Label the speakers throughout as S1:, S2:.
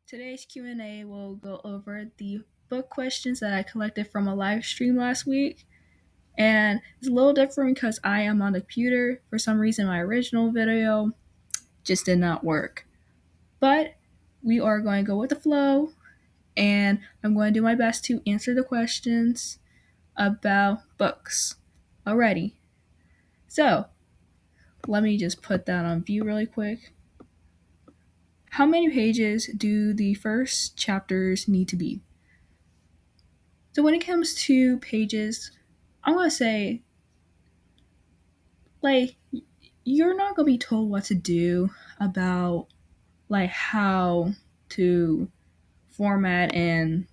S1: Today's Q&A will go over the book questions that I collected from a live stream last week. And it's a little different because I am on the computer. For some reason, my original video just did not work. But we are going to go with the flow, and I'm going to do my best to answer the questions about books. Alrighty. So, let me just put that on view really quick. How many pages do the first chapters need to be? So when it comes to pages, I'm going to say, like, you're not going to be told what to do about, like, how to format and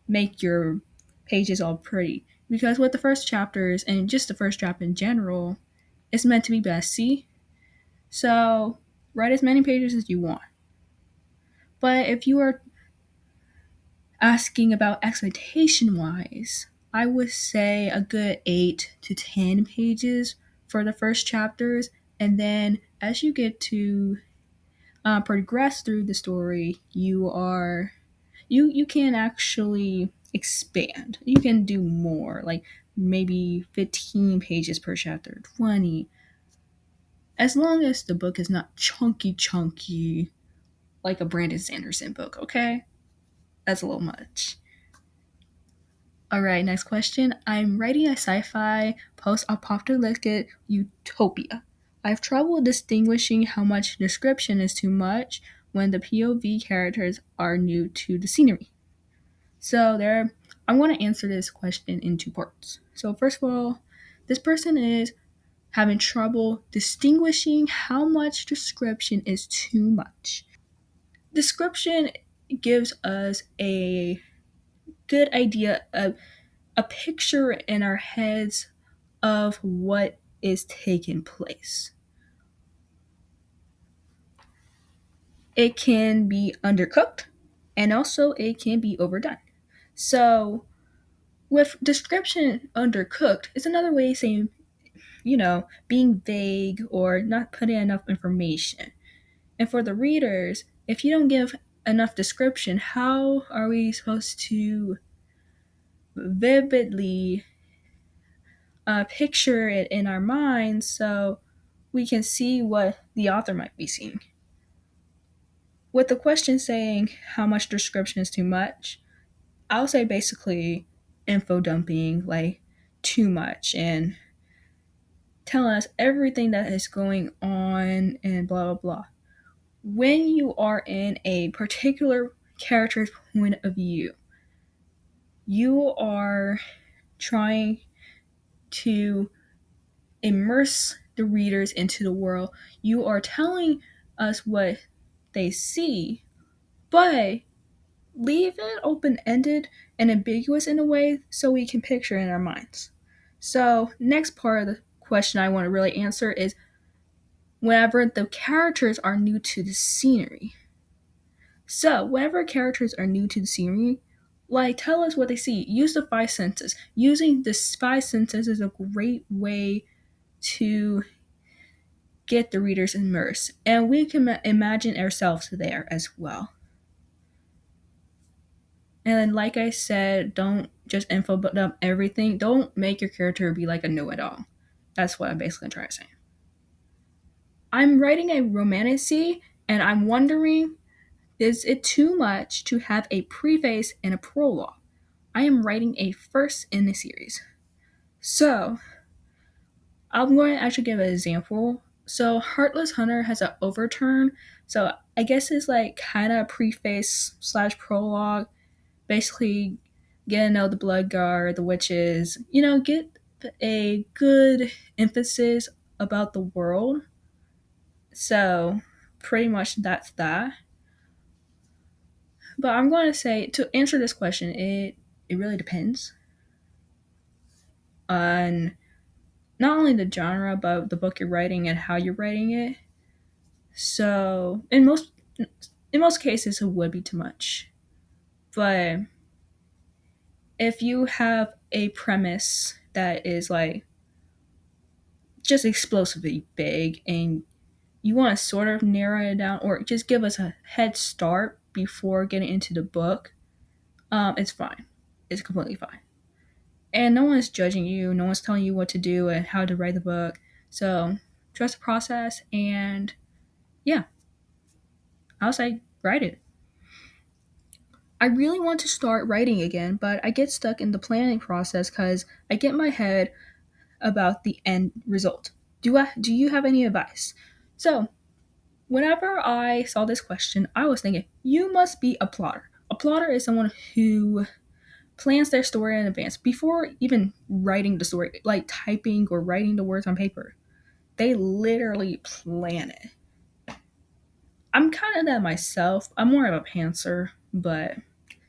S1: make your pages all pretty. Because with the first chapters, and just the first chapter in general, it's meant to be messy. So write as many pages as you want. But if you are asking about expectation wise, I would say a good 8 to 10 pages for the first chapters, and then as you get to progress through the story, you can actually expand. You can do more, like maybe 15 pages per chapter, 20, as long as the book is not chunky like a Brandon Sanderson book. Okay, that's a little much. All right, next question. I'm writing a sci-fi post-apocalyptic utopia. I've trouble distinguishing how much description is too much when the POV characters are new to the scenery. So I want to answer this question in two parts. So first of all, this person is having trouble distinguishing how much description is too much. Description gives us a good idea of a picture in our heads of what is taking place. It can be undercooked and also it can be overdone. So, with description undercooked, is another way of saying, being vague or not putting enough information. And for the readers, if you don't give enough description, how are we supposed to vividly picture it in our minds so we can see what the author might be seeing? With the question saying how much description is too much, I'll say basically info dumping, like too much, and telling us everything that is going on and blah blah blah. When you are in a particular character's point of view, you are trying to immerse the readers into the world. You are telling us what they see, but leave it open ended and ambiguous in a way so we can picture in our minds. So, next part of the question I want to really answer is whenever the characters are new to the scenery. So, whenever characters are new to the scenery, like tell us what they see. Use the five senses. Using the five senses is a great way to get the readers immersed, and we can imagine ourselves there as well. And then, like I said, don't just info dump everything. Don't make your character be like a know-it-all. That's what I'm basically trying to say. I'm writing a romantasy, and I'm wondering, is it too much to have a preface and a prologue? I am writing a first in the series. So, I'm going to actually give an example. So, Heartless Hunter has an overturn. So, I guess it's like kind of preface slash prologue. Basically, get to know the Blood Guard, the witches, get a good emphasis about the world. So, pretty much that's that. But I'm going to say, to answer this question, it really depends on not only the genre, but the book you're writing and how you're writing it. So, in most cases, it would be too much. But if you have a premise that is like just explosively big and you want to sort of narrow it down or just give us a head start before getting into the book, it's fine. It's completely fine. And no one's judging you, no one's telling you what to do and how to write the book. So trust the process, and yeah, I'll say write it. I really want to start writing again, but I get stuck in the planning process because I get in my head about the end result. Do you have any advice? So whenever I saw this question, I was thinking, you must be a plotter. A plotter is someone who plans their story in advance before even writing the story, like typing or writing the words on paper. They literally plan it. I'm kind of that myself. I'm more of a pantser, but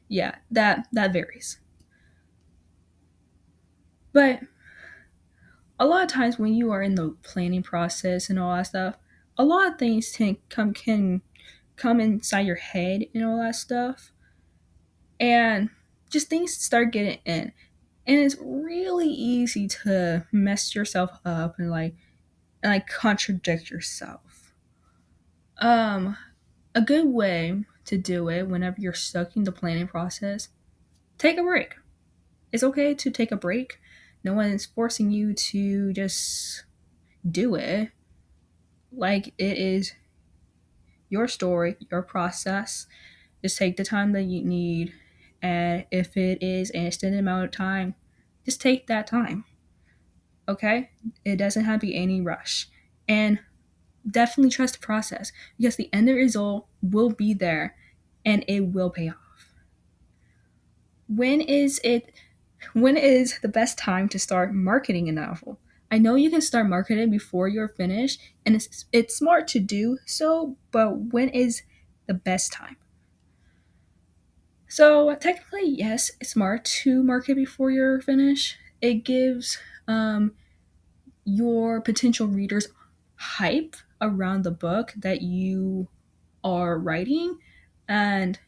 S1: yeah, that varies. But a lot of times when you are in the planning process and all that stuff, a lot of things can come inside your head and all that stuff, and just things start getting in, and it's really easy to mess yourself up and contradict yourself. Um, a good way to do it whenever you're stuck in the planning process, take a break. It's okay to take a break. No one is forcing you to just do it. Like, it is your story, your process. Just take the time that you need. And if it is an extended amount of time, just take that time. Okay? It doesn't have to be any rush. And definitely trust the process because the end result will be there and it will pay off. When is it when is the best time to start marketing a novel? I know you can start marketing before you're finished, and it's smart to do so, but when is the best time? So technically, yes, it's smart to market before you're finished. It gives your potential readers hype around the book that you are writing, and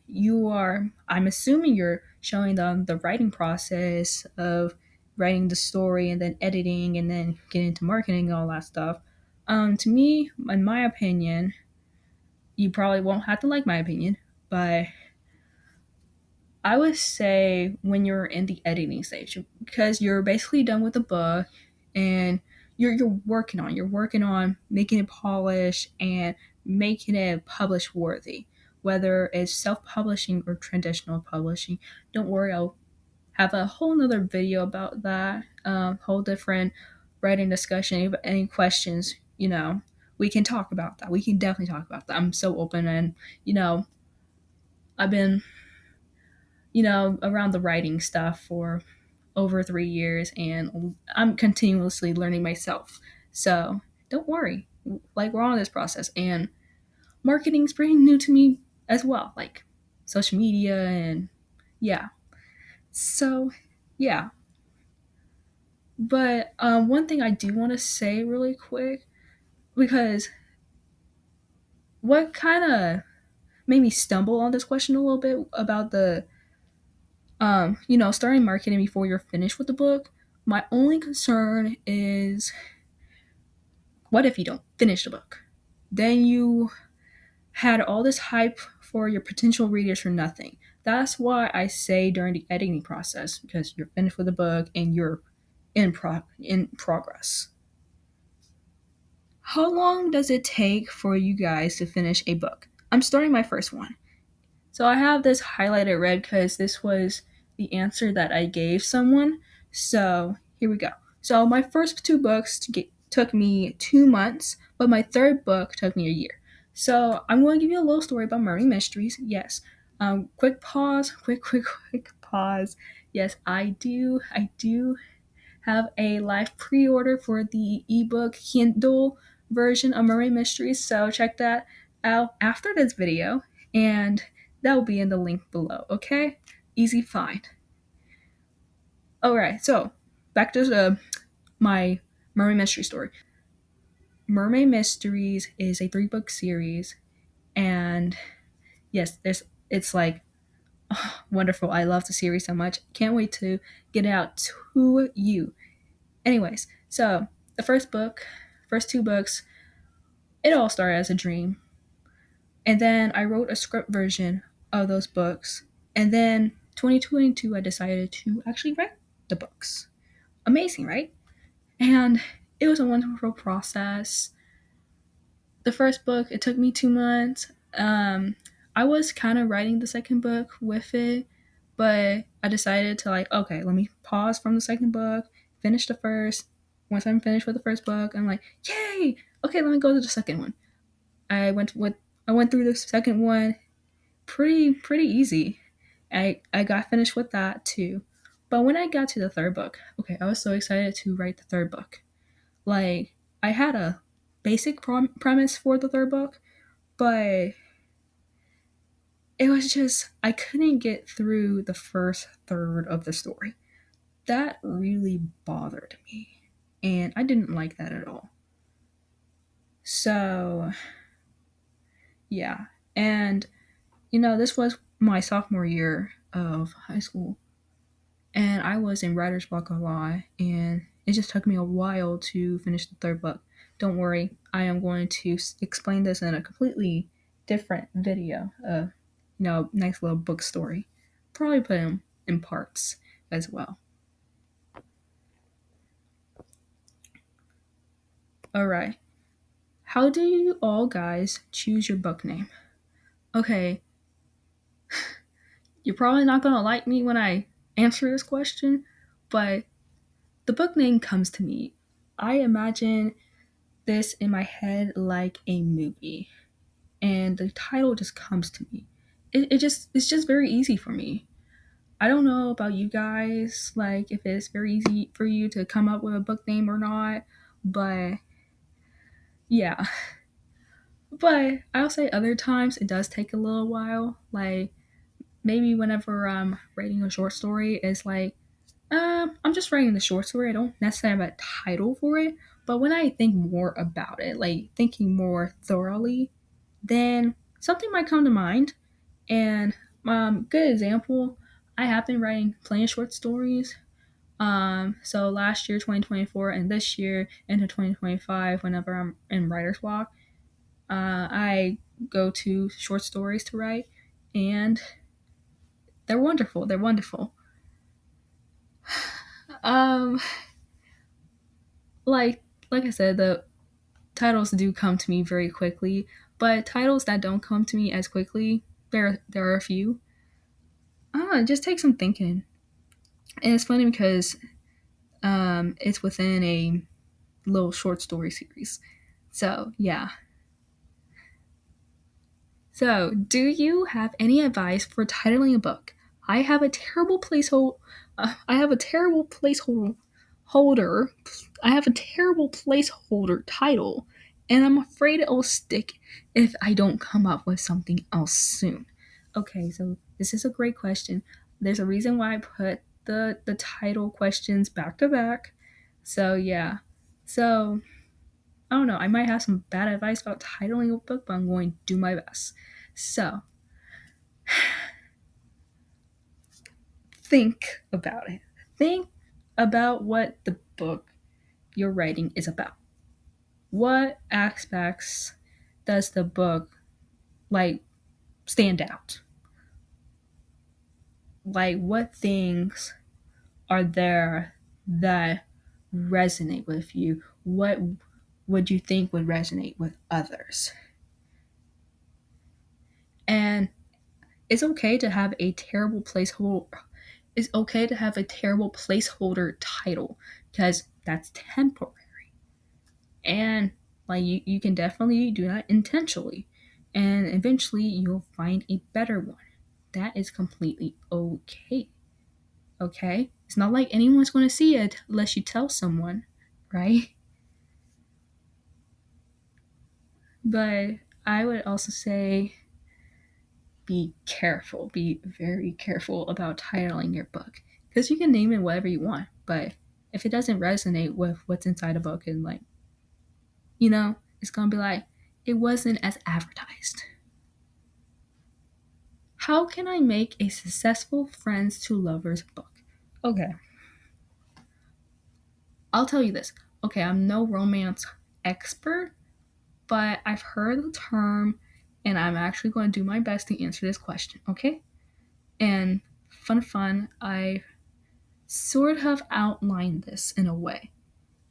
S1: I'm assuming you're showing them the writing process of writing the story and then editing and then getting into marketing and all that stuff. To me, in my opinion, you probably won't have to like my opinion, but I would say when you're in the editing stage, because you're basically done with the book and you're working on making it polished and making it publish worthy, whether it's self-publishing or traditional publishing. Don't worry, I'll have a whole nother video about that, whole different writing discussion. If you have any questions, we can talk about that. We can definitely talk about that. I'm so open, and I've been around the writing stuff for over 3 years, and I'm continuously learning myself. So don't worry. Like, we're on this process, and marketing's pretty new to me as well, like social media, and yeah. So yeah. But one thing I do want to say really quick, because what kind of made me stumble on this question a little bit about the starting marketing before you're finished with the book. My only concern is, what if you don't finish the book? Then you had all this hype for your potential readers for nothing. That's why I say during the editing process, because you're finished with the book and you're in progress. How long does it take for you guys to finish a book? I'm starting my first one. So I have this highlighted red because this was the answer that I gave someone. So here we go. So my first two books took me 2 months, but my third book took me a year. So I'm going to give you a little story about Murray Mysteries. Yes. Quick pause. Quick pause. Yes, I do have a live pre-order for the ebook Kindle version of Murray Mysteries. So check that out after this video, and that will be in the link below. Okay, easy find. All right, so back to my Mermaid Mystery story. Mermaid Mysteries is a 3-book series, and yes, it's like, oh, wonderful. I love the series so much. Can't wait to get it out to you. Anyways, so the first 2 books, it all started as a dream. And then I wrote a script version of those books. And then 2022, I decided to actually write the books. Amazing, right? And it was a wonderful process. The first book, it took me 2 months. I was kind of writing the second book with it, but I decided to like, okay, let me pause from the second book, finish the first. Once I'm finished with the first book, I'm like, yay! Okay, let me go to the second one. I went with I went through the second one pretty easy. I got finished with that too. But when I got to the third book, okay, I was so excited to write the third book. Like I had a basic premise for the third book, but it was just I couldn't get through the first third of the story. That really bothered me, and I didn't like that at all. So, yeah. And this was my sophomore year of high school, and I was in writer's block a lot, and it just took me a while to finish the third book. Don't worry, I am going to explain this in a completely different video. Nice little book story. Probably put them in parts as well. All right. How do you all guys choose your book name? Okay, you're probably not gonna like me when I answer this question, but the book name comes to me. I imagine this in my head like a movie, and the title just comes to me. It's just very easy for me. I don't know about you guys, like if it's very easy for you to come up with a book name or not, but yeah. But I'll say other times it does take a little while. Like maybe whenever I'm writing a short story, it's like I'm just writing the short story. I don't necessarily have a title for it, but when I think more about it, like thinking more thoroughly, then something might come to mind. And good example, I have been writing plenty of short stories. So last year, 2024, and this year into 2025, whenever I'm in writer's block, I go to short stories to write, and they're wonderful. They're wonderful. Um, like like I said, the titles do come to me very quickly, but titles that don't come to me as quickly, there are a few. It just takes some thinking, and it's funny because it's within a little short story series. So yeah. So, do you have any advice for titling a book? I have a terrible placeholder. I have a terrible placeholder. Holder. I have a terrible placeholder title, and I'm afraid it will stick if I don't come up with something else soon. Okay, so this is a great question. There's a reason why I put the title questions back to back. So yeah. So I don't know. I might have some bad advice about titling a book, but I'm going to do my best. So, think about it. Think about what the book you're writing is about. What aspects does the book like stand out? Like what things are there that resonate with you? What would you think would resonate with others? And it's okay to have a terrible placeholder. It's okay to have a terrible placeholder title because that's temporary. And like you can definitely do that intentionally. And eventually you'll find a better one. That is completely okay. Okay? It's not like anyone's going to see it unless you tell someone, right? But I would also say be careful. Be very careful about titling your book. Because you can name it whatever you want, but if it doesn't resonate with what's inside a book and like, it's gonna be like, it wasn't as advertised. How can I make a successful friends to lovers book? Okay, I'll tell you this. Okay, I'm no romance expert, but I've heard the term and I'm actually going to do my best to answer this question, okay? And fun, I sort of outlined this in a way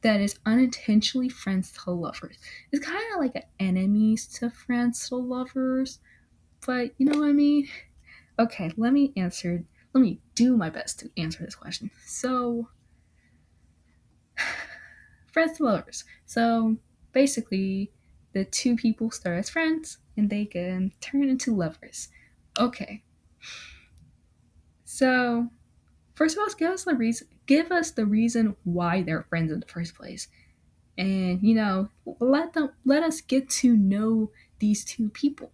S1: that is unintentionally friends to lovers. It's kind of like an enemies to friends to lovers, but you know what I mean? Okay, let me do my best to answer this question. So, friends to lovers. So, basically, the two people start as friends and they can turn into lovers. Okay, so first of all, give us the reason why they're friends in the first place. And let us get to know these two people.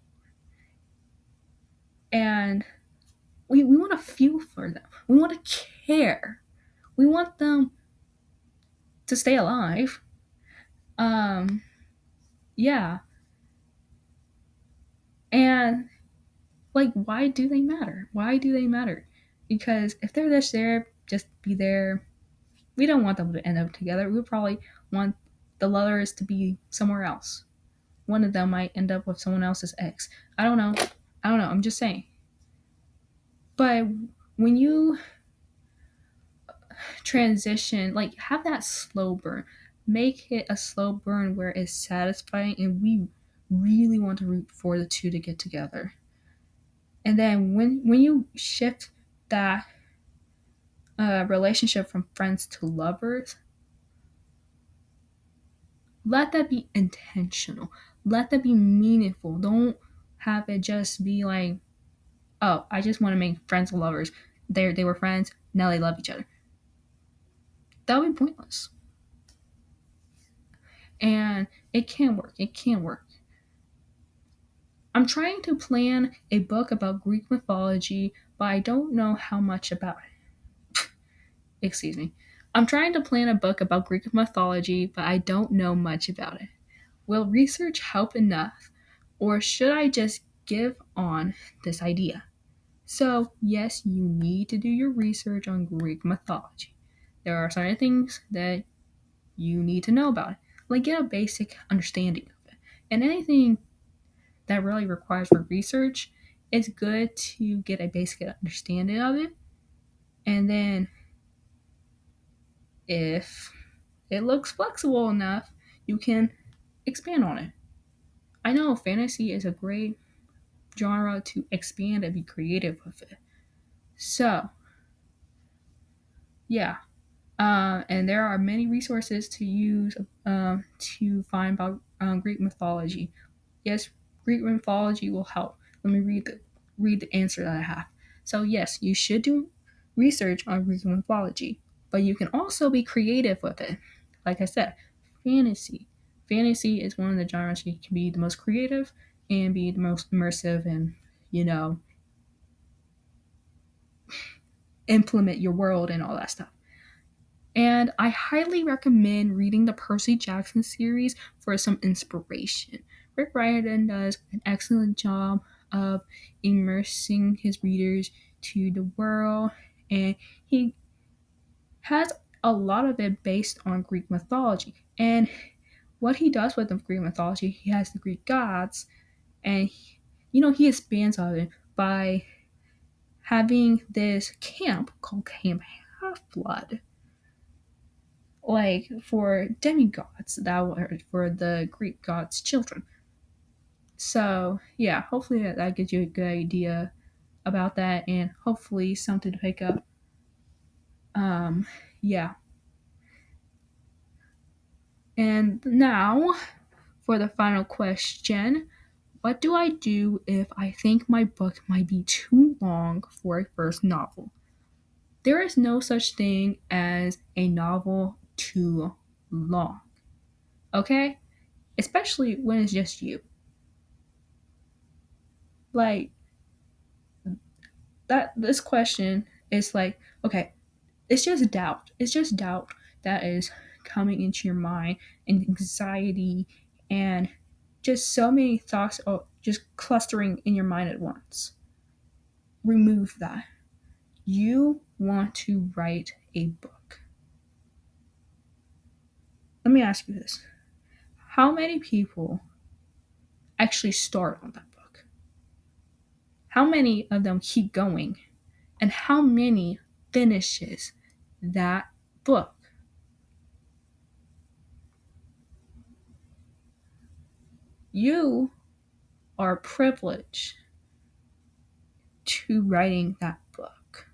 S1: And we want to feel for them. We want to care. We want them to stay alive. Um, yeah. And like, why do they matter? Why do they matter? Because if they're just there, just be there. We don't want them to end up together. We probably want the lovers to be somewhere else. One of them might end up with someone else's ex. I don't know. I don't know. I'm just saying. But when you transition, like have that slow burn, make it a slow burn where it's satisfying and we really want to root for the two to get together. And then when you shift that relationship from friends to lovers, let that be intentional. Let that be meaningful. Don't have it just be like, oh, I just want to make friends with lovers. They were friends, now they love each other. That would be pointless. And it can work. It can work. I'm trying to plan a book about Greek mythology, but I don't know how much about it. Excuse me. I'm trying to plan a book about Greek mythology, but I don't know much about it. Will research help enough, or should I just give on this idea? So, yes, you need to do your research on Greek mythology. There are certain things that you need to know about it, like get a basic understanding of it. And anything that really requires for research, it's good to get a basic understanding of it. And then, if it looks flexible enough, you can expand on it. I know fantasy is a great genre to expand and be creative with it. So, yeah. And there are many resources to use to find about Greek mythology. Yes, Greek mythology will help. Let me read the answer that I have. So yes, you should do research on Greek mythology, but you can also be creative with it. Like I said, fantasy. Fantasy is one of the genres you can be the most creative and be the most immersive and you know implement your world and all that stuff. And I highly recommend reading the Percy Jackson series for some inspiration. Rick Riordan does an excellent job of immersing his readers to the world, and he has a lot of it based on Greek mythology. And what he does with the Greek mythology, he has the Greek gods, and he expands on it by having this camp called Camp Half Blood, like for demigods that were for the Greek gods' children. So yeah, hopefully that gives you a good idea about that, and hopefully something to pick up. Um, yeah. And now for the final question. What do I do if I think my book might be too long for a first novel? There is no such thing as a novel too long, okay? Especially when it's just you. Like, that this question is like, okay, it's just doubt. It's just doubt that is coming into your mind, and anxiety, and just so many thoughts are just clustering in your mind at once. Remove that. You want to write a book. Let me ask you this. How many people actually start on that book? How many of them keep going? And how many finishes that book? You are privileged to writing that book.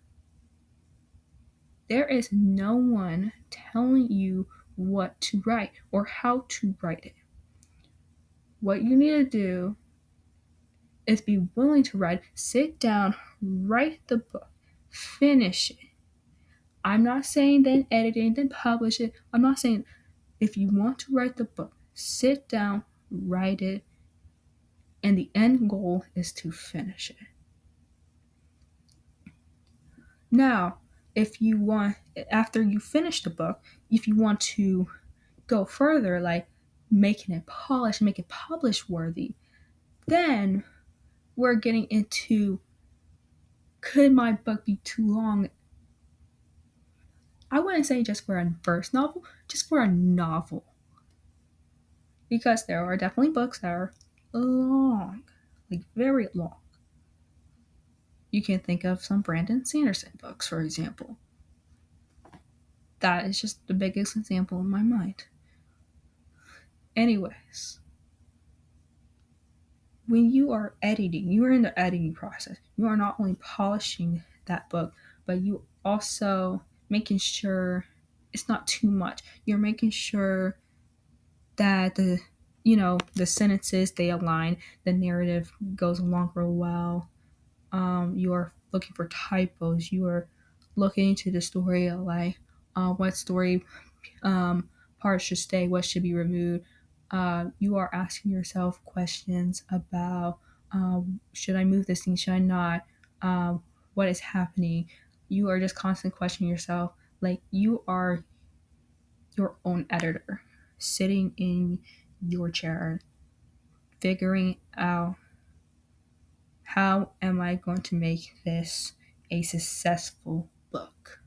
S1: There is no one telling you what to write or how to write it. What you need to do is be willing to write, sit down, write the book, finish it. I'm not saying then editing, then publish it. I'm not saying if you want to write the book, sit down, write it, and the end goal is to finish it. Now, if you want, after you finish the book, if you want to go further, like making it polished, make it publish worthy, then we're getting into, could my book be too long? I wouldn't say just for a verse novel, just for a novel. Because there are definitely books that are long, like very long. You can think of some Brandon Sanderson books, for example. That is just the biggest example in my mind. Anyways, when you are editing, you are in the editing process. You are not only polishing that book, but you also making sure it's not too much. You're making sure that the sentences they align, the narrative goes along real well. You are looking for typos. You are looking into the story, like what story parts should stay, what should be removed. You are asking yourself questions about, should I move this thing, should I not? What is happening? You are just constantly questioning yourself. Like you are your own editor, sitting in your chair, figuring out, how am I going to make this a successful book?